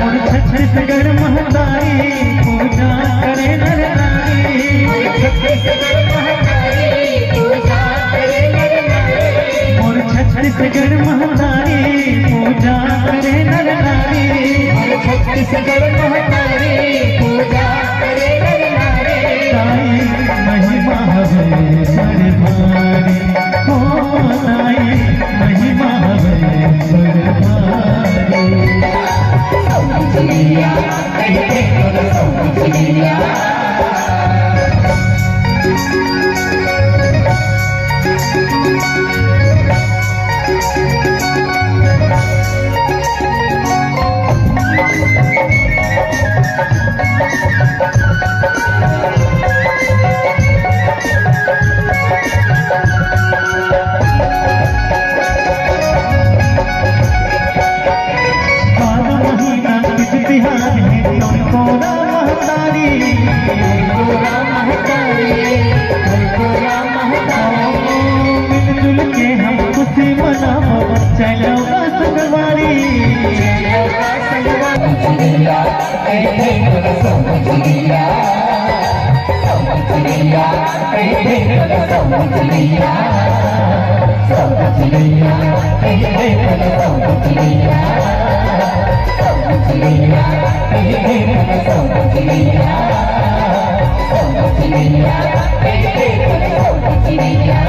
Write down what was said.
और छत्तीसगढ़ महतारी पूजा करे नर नारी। छत्तीसगढ़ महतारी पूजा करे नर नारी। और छत्तीसगढ़ महतारी पूजा करे नर नारी। छत्तीसगढ़ महतारी पूजा करे नर नारी। ताई महिमा हवे बड़ भारी हो, ताई महिमा हवे बड़ भारी। समझलिया कहते तो समझलिया। मिलजुल के हम खुशी मनाओ चलो संगवारी। समझलिया कहते तो समझलिया। समझलिया कहते तो समझलिया। समझलिया कहते तो समझलिया। समझलिया कहते तो समझलिया। समझलिया कहते तो समझलिया।